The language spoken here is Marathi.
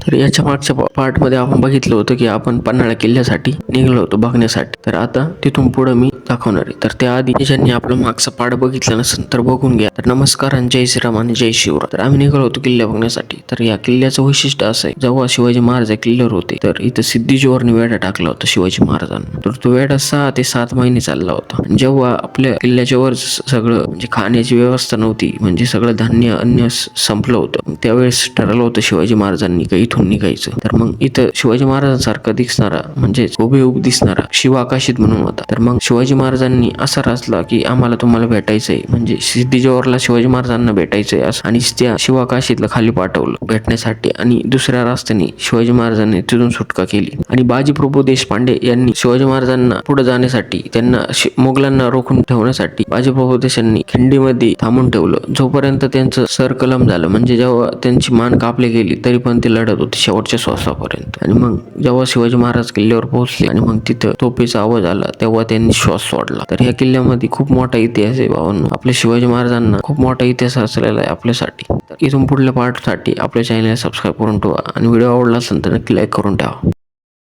तर याच्या मागच्या पार्ट मध्ये आपण बघितलं होतं की आपण पन्हाळा किल्ल्यासाठी निघलो होतो बघण्यासाठी. तर आता तिथून पुढे मी दाखवणार आहे. तर त्याआधी ज्यांनी आपला मागचा पार्ट बघितला नसेल तर बघून घ्या. तर नमस्कार आणि जय श्रीराम आणि जय शिवराय. तर आम्ही निघालो होतो किल्ला बघण्यासाठी. तर या किल्ल्याचं वैशिष्ट्य असं आहे, जेव्हा शिवाजी महाराज या किल्ल्यावर होते तर इथं सिद्धीजोवरने वेढा टाकला होता शिवाजी महाराजांना. तर तो वेढा 6 ते 7 महिने चालला होता. जेव्हा आपल्या किल्ल्याच्या वर सगळं म्हणजे खाण्याची व्यवस्था नव्हती, म्हणजे सगळं धान्य अन्न संपलं होतं, त्यावेळेस ठरवलं होतं शिवाजी महाराजांनी का इथून निघायचं. तर मग इथं शिवाजी महाराजांसारखा दिसणारा म्हणजे हुबेहूब दिसणारा शिव आकाशित म्हणून होता. तर मग शिवाजी महाराजांनी असा रचला की आम्हाला तुम्हाला भेटायचंय, म्हणजे सिद्धीजोवरला शिवाजी महाराजांना भेटायचंय असं, आणि त्या शिव आकाशितला खाली पाठवलं भेटण्यासाठी. आणि दुसऱ्या रस्त्याने शिवाजी महाराजांनी तिथून सुटका केली. आणि बाजी प्रभू देशपांडे यांनी शिवाजी महाराजांना पुढे जाण्यासाठी, त्यांना मोगलांना रोखून ठेवण्यासाठी बाजी प्रभू देशांनी खिंडीमध्ये थांबून ठेवलं, जोपर्यंत त्यांचं सरकलम झालं. म्हणजे जेव्हा त्यांची मान कापली गेली तरी पण ते लढत होते शेवटच्या श्वासापर्यंत. आणि मग जेव्हा शिवाजी महाराज किल्ल्यावर पोहोचले आणि मग तिथं तोफेचा आवाज आला तेव्हा त्यांनी श्वास सोडला. तर ह्या किल्ल्यामध्ये खूप मोठा इतिहास आहे भावांनो. आपल्या शिवाजी महाराजांना खूप मोठा इतिहास असलेला आहे आपल्यासाठी. तर इथून पुढल्या पार्टसाठी आपल्या चॅनलला सबस्क्राईब करून ठेवा आणि व्हिडिओ आवडला असेल तर नक्की लाईक करून ठेवा.